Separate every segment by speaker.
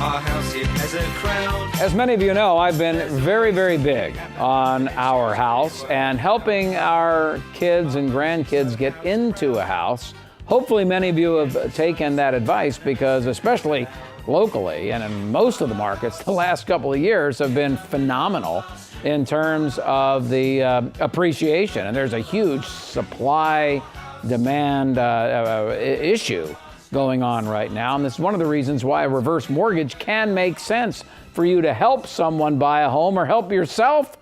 Speaker 1: Our house, it has a crown.
Speaker 2: As many of you know, I've been very, very big on our house and helping our kids and grandkids get into a house. Hopefully many of you have taken that advice because especially locally and in most of the markets, the last couple of years have been phenomenal in terms of the appreciation. And there's a huge supply-demand issue going on right now. And this is one of the reasons why a reverse mortgage can make sense for you to help someone buy a home or help yourself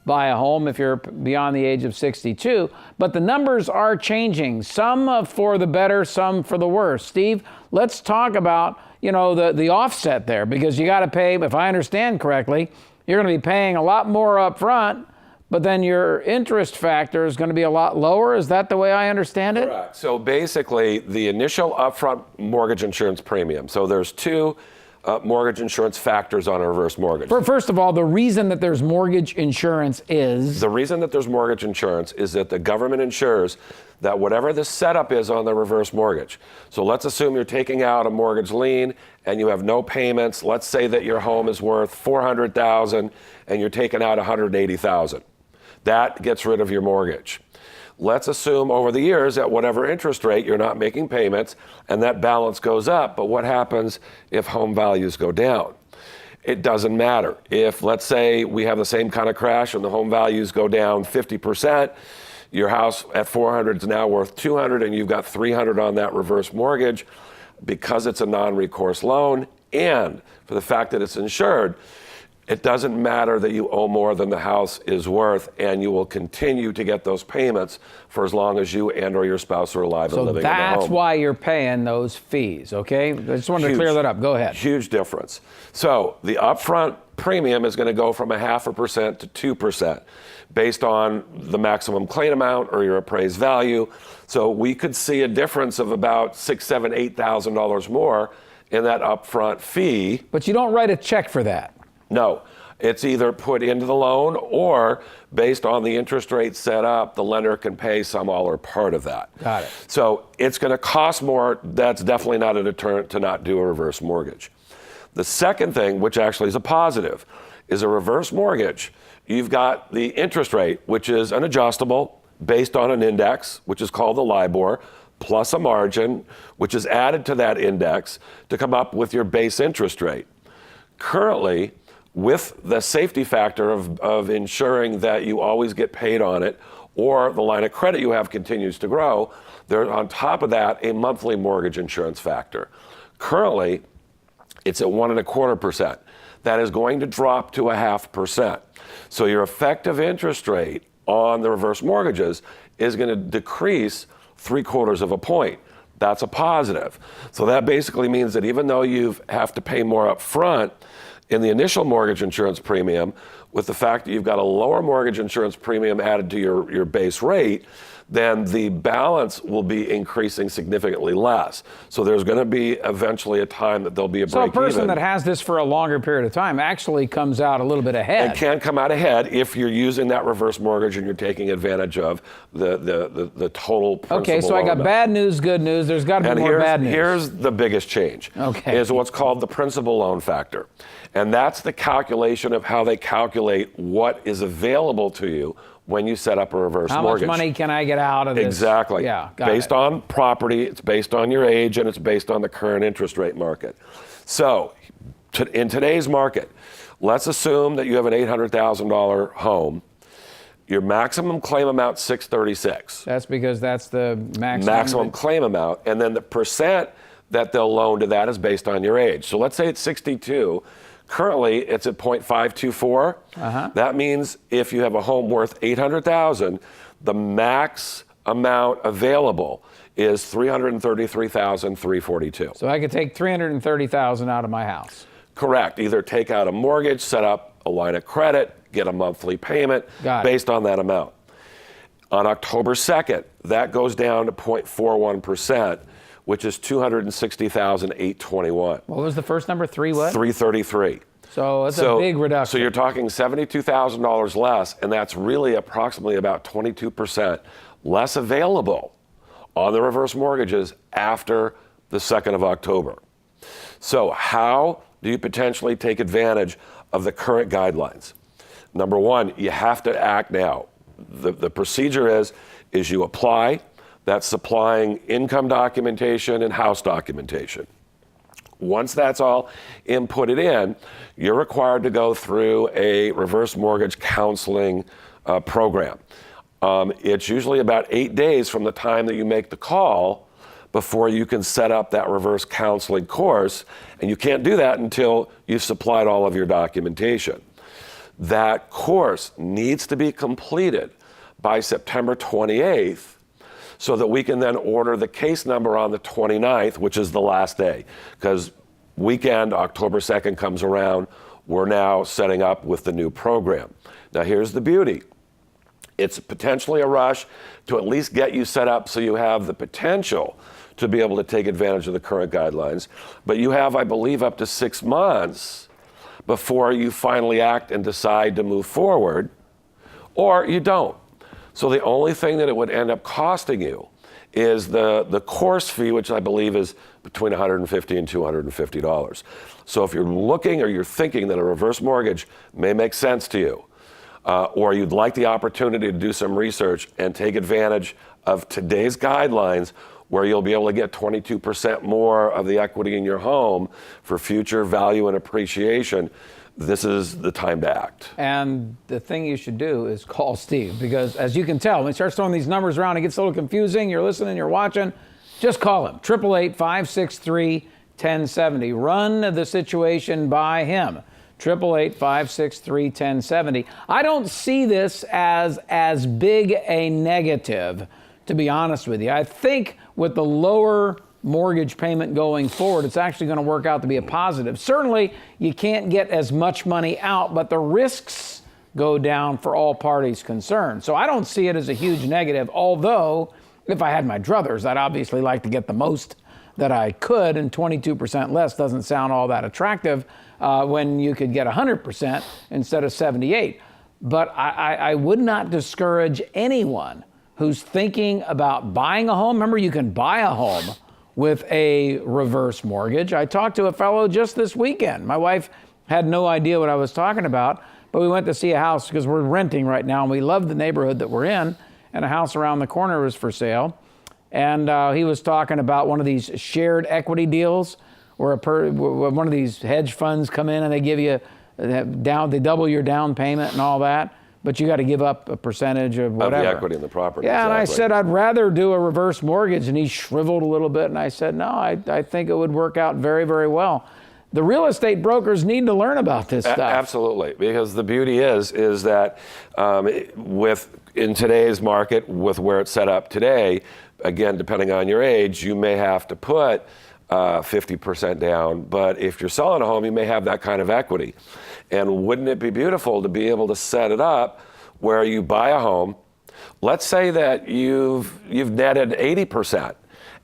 Speaker 2: buy a home if you're beyond the age of 62. But the numbers are changing, some for the better, some for the worse. Steve, let's talk about, the offset there, because you got to pay, if I understand correctly, you're going to be paying a lot more up front, but then your interest factor is going to be a lot lower. Is that the way I understand it?
Speaker 3: Correct. So basically, the initial upfront mortgage insurance premium. So there's two mortgage insurance factors on a reverse mortgage.
Speaker 2: First of all, the reason that there's mortgage insurance is?
Speaker 3: The reason that there's mortgage insurance is that the government ensures that whatever the setup is on the reverse mortgage. So let's assume you're taking out a mortgage lien and you have no payments. Let's say that your home is worth $400,000 and you're taking out $180,000. That gets rid of your mortgage. Let's assume over the years at whatever interest rate you're not making payments and that balance goes up. But what happens if home values go down? It doesn't matter. If, let's say, we have the same kind of crash and the home values go down 50%, your house at 400 is now worth 200 and you've got 300 on that reverse mortgage because it's a non-recourse loan and for the fact that it's insured, it doesn't matter that you owe more than the house is worth, and you will continue to get those payments for as long as you and or your spouse are alive and living in the home.
Speaker 2: So that's why you're paying those fees, okay? I just wanted to clear that up. Go ahead.
Speaker 3: Huge difference. So the upfront premium is going to go from 0.5% to 2% based on the maximum claim amount or your appraised value. So we could see a difference of about $6,000, $7,000, $8,000 more in that upfront fee.
Speaker 2: But you don't write a check for that.
Speaker 3: No, it's either put into the loan or based on the interest rate set up, the lender can pay some, all, or part of that.
Speaker 2: Got it.
Speaker 3: So it's going to cost more. That's definitely not a deterrent to not do a reverse mortgage. The second thing, which actually is a positive, is a reverse mortgage. You've got the interest rate, which is an adjustable based on an index, which is called the LIBOR, plus a margin, which is added to that index to come up with your base interest rate. Currently, with the safety factor of ensuring that you always get paid on it or the line of credit you have continues to grow, there's on top of that a monthly mortgage insurance factor. Currently, it's at 1.25%. That is going to drop to 0.5%. So your effective interest rate on the reverse mortgages is going to decrease 0.75 of a point. That's a positive. So that basically means that even though you have to pay more up front in the initial mortgage insurance premium, with the fact that you've got a lower mortgage insurance premium added to your base rate, then the balance will be increasing significantly less. So there's going to be eventually a time that there'll be a break even.
Speaker 2: So a person that has this for a longer period of time actually comes out a little bit ahead.
Speaker 3: And can come out ahead if you're using that reverse mortgage and you're taking advantage of the total principal.
Speaker 2: Okay, so I got bad news, good news. There's got to be more bad news.
Speaker 3: Here's the biggest change.
Speaker 2: Okay.
Speaker 3: Is what's called the principal loan factor. And that's the calculation of how they calculate what is available to you when you set up a reverse mortgage.
Speaker 2: How much money can I get out of this?
Speaker 3: Exactly.
Speaker 2: Yeah,
Speaker 3: based on property, it's based on your age, and it's based on the current interest rate market. So in today's market, let's assume that you have an $800,000 home. Your maximum claim amount, $636.
Speaker 2: That's because that's the
Speaker 3: maximum claim amount. And then the percent that they'll loan to that is based on your age. So let's say it's 62. Currently, it's at 0.524. That means if you have a home worth $800,000, the max amount available is $333,342.
Speaker 2: So I could take $330,000 out of my house.
Speaker 3: Correct. Either take out a mortgage, set up a line of credit, get a monthly payment based on that amount. On October 2nd, that goes down to 0.41%. Which is $260,821.
Speaker 2: What was the first number?
Speaker 3: 333.
Speaker 2: So it's a big reduction.
Speaker 3: So you're talking $72,000 less, and that's really approximately about 22% less available on the reverse mortgages after the 2nd of October. So how do you potentially take advantage of the current guidelines? Number one, you have to act now. The procedure is you apply. That's supplying income documentation and house documentation. Once that's all inputted in, you're required to go through a reverse mortgage counseling program. It's usually about 8 days from the time that you make the call before you can set up that reverse counseling course, and you can't do that until you've supplied all of your documentation. That course needs to be completed by September 28th so that we can then order the case number on the 29th, which is the last day. Because weekend, October 2nd comes around, we're now setting up with the new program. Now here's the beauty. It's potentially a rush to at least get you set up so you have the potential to be able to take advantage of the current guidelines. But you have, I believe, up to 6 months before you finally act and decide to move forward, or you don't. So the only thing that it would end up costing you is the course fee, which I believe is between $150 and $250. So if you're looking or you're thinking that a reverse mortgage may make sense to you, or you'd like the opportunity to do some research and take advantage of today's guidelines, where you'll be able to get 22% more of the equity in your home for future value and appreciation, this is the time to act.
Speaker 2: And the thing you should do is call Steve, because as you can tell, when he starts throwing these numbers around, it gets a little confusing. You're listening, you're watching, just call him. 888-563-1070. Run the situation by him. 888-563-1070. I don't see this as big a negative, to be honest with you. I think with the lower mortgage payment going forward, it's actually going to work out to be a positive. Certainly, you can't get as much money out, but the risks go down for all parties concerned. So I don't see it as a huge negative, although if I had my druthers, I'd obviously like to get the most that I could, and 22% less doesn't sound all that attractive when you could get 100% instead of 78. But I would not discourage anyone who's thinking about buying a home. Remember, you can buy a home with a reverse mortgage. I talked to a fellow just this weekend. My wife had no idea what I was talking about, but we went to see a house because we're renting right now, and we love the neighborhood that we're in, and a house around the corner was for sale. And he was talking about one of these shared equity deals where one of these hedge funds come in and they give you they double your down payment and all that, but you got to give up a percentage of whatever.
Speaker 3: Of the equity in the property.
Speaker 2: Yeah,
Speaker 3: exactly.
Speaker 2: And I said, I'd rather do a reverse mortgage, and he shriveled a little bit, and I said, no, I think it would work out very, very well. The real estate brokers need to learn about this stuff.
Speaker 3: Absolutely, because the beauty is that in today's market, with where it's set up today, again, depending on your age, you may have to put 50% down, but if you're selling a home, you may have that kind of equity. And wouldn't it be beautiful to be able to set it up where you buy a home, let's say that you've netted 80%,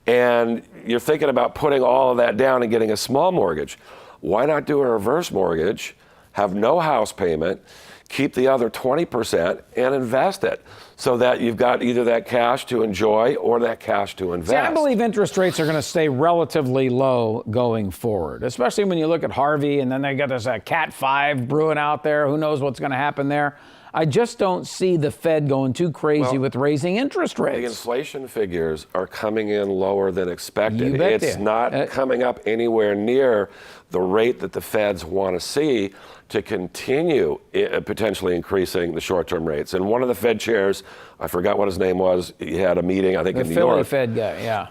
Speaker 3: and you're thinking about putting all of that down and getting a small mortgage. Why not do a reverse mortgage, have no house payment, keep the other 20% and invest it so that you've got either that cash to enjoy or that cash to invest?
Speaker 2: See, I believe interest rates are going to stay relatively low going forward, especially when you look at Harvey, and then they got this Cat 5 brewing out there. Who knows what's going to happen there? I just don't see the Fed going too crazy with raising interest rates.
Speaker 3: The inflation figures are coming in lower than expected.
Speaker 2: You bet
Speaker 3: it's not coming up anywhere near the rate that the Feds want to see to continue potentially increasing the short-term rates. And one of the Fed chairs, I forgot what his name was, he had a meeting, I think, in New York.
Speaker 2: The Philly Fed guy, yeah.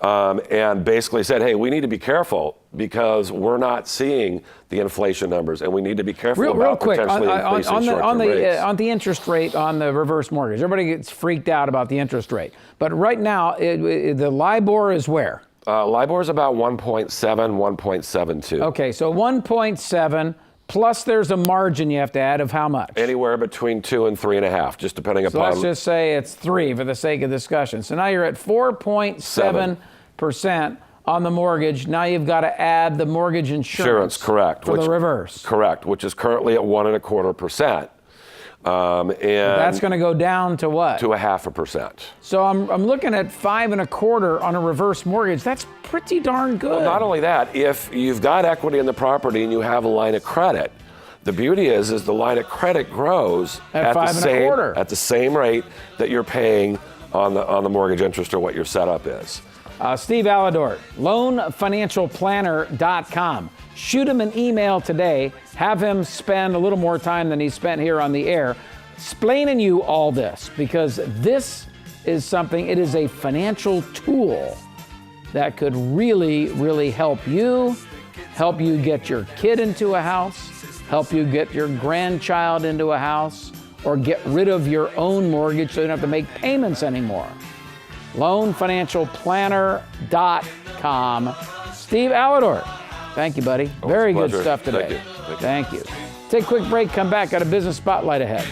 Speaker 3: And basically said, hey, we need to be careful because we're not seeing the inflation numbers, and we need to be careful about potentially increasing short-term rates.
Speaker 2: On the interest rate on the reverse mortgage, everybody gets freaked out about the interest rate. But right now, the LIBOR is where?
Speaker 3: LIBOR is about 1.7, 1.72.
Speaker 2: Okay, so 1.7. Plus, there's a margin you have to add of how much?
Speaker 3: Anywhere between 2 and 3.5, just depending upon.
Speaker 2: So let's just say it's 3 for the sake of discussion. So now you're at 4.7% on the mortgage. Now you've got to add the mortgage insurance.
Speaker 3: Correct.
Speaker 2: For the reverse.
Speaker 3: Correct, which is currently at 1.25%. And
Speaker 2: That's going to go down to what?
Speaker 3: to 0.5%.
Speaker 2: So I'm looking at 5.25 on a reverse mortgage. That's pretty darn good.
Speaker 3: Well, not only that, if you've got equity in the property and you have a line of credit, the beauty is the line of credit grows
Speaker 2: At 5.25.
Speaker 3: at the same rate that you're paying on the mortgage interest or what your setup is.
Speaker 2: Steve Aledort, loanfinancialplanner.com. Shoot him an email today. Have him spend a little more time than he spent here on the air explaining you all this, because this is something, it is a financial tool that could really, really help you get your kid into a house, help you get your grandchild into a house, or get rid of your own mortgage so you don't have to make payments anymore. loanfinancialplanner.com. Steve Aledort, thank you, buddy. Very good stuff today.
Speaker 3: Thank you.
Speaker 2: Take a quick break, come back, got a business spotlight ahead.